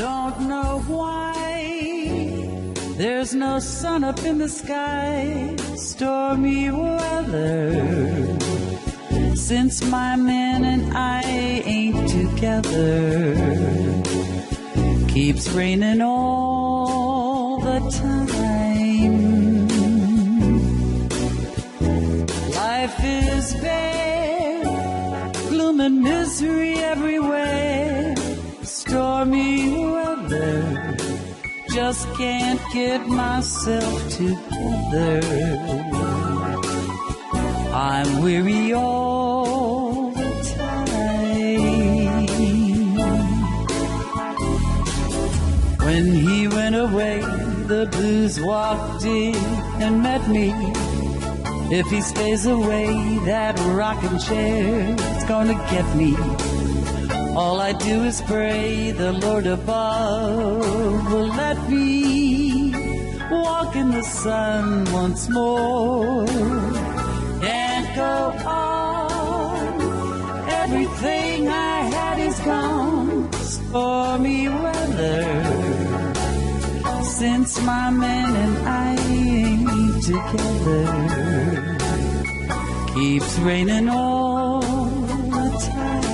don't know why there's no sun up in the sky. Stormy weather, since my man and I ain't together. Keeps raining all the time. Life is bare, gloom and misery everywhere. Stormy weather, just can't get myself together. I'm weary all the time. When he went away, the blues walked in and met me. If he stays away, that rocking chair's gonna get me. All I do is pray the Lord above will let me walk in the sun once more. Can't go on, everything I had is gone. Stormy weather, since my man and I ain't together. Keeps raining all the time.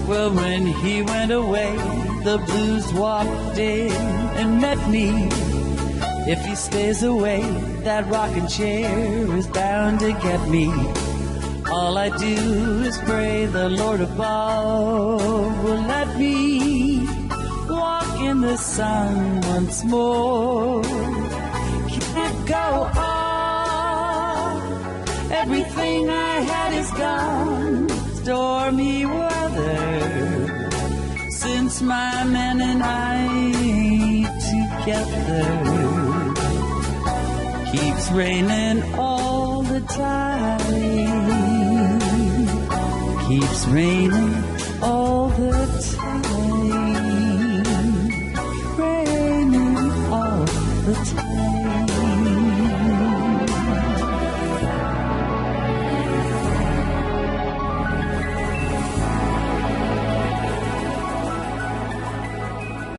Well, when he went away, the blues walked in and met me. If he stays away, that rocking chair is bound to get me. All I do is pray the Lord above will let me walk in the sun once more. Can't go on, everything I had is gone. Stormy weather, since my man and I ain't together. Keeps raining all the time. Keeps raining all the time. Raining all the time.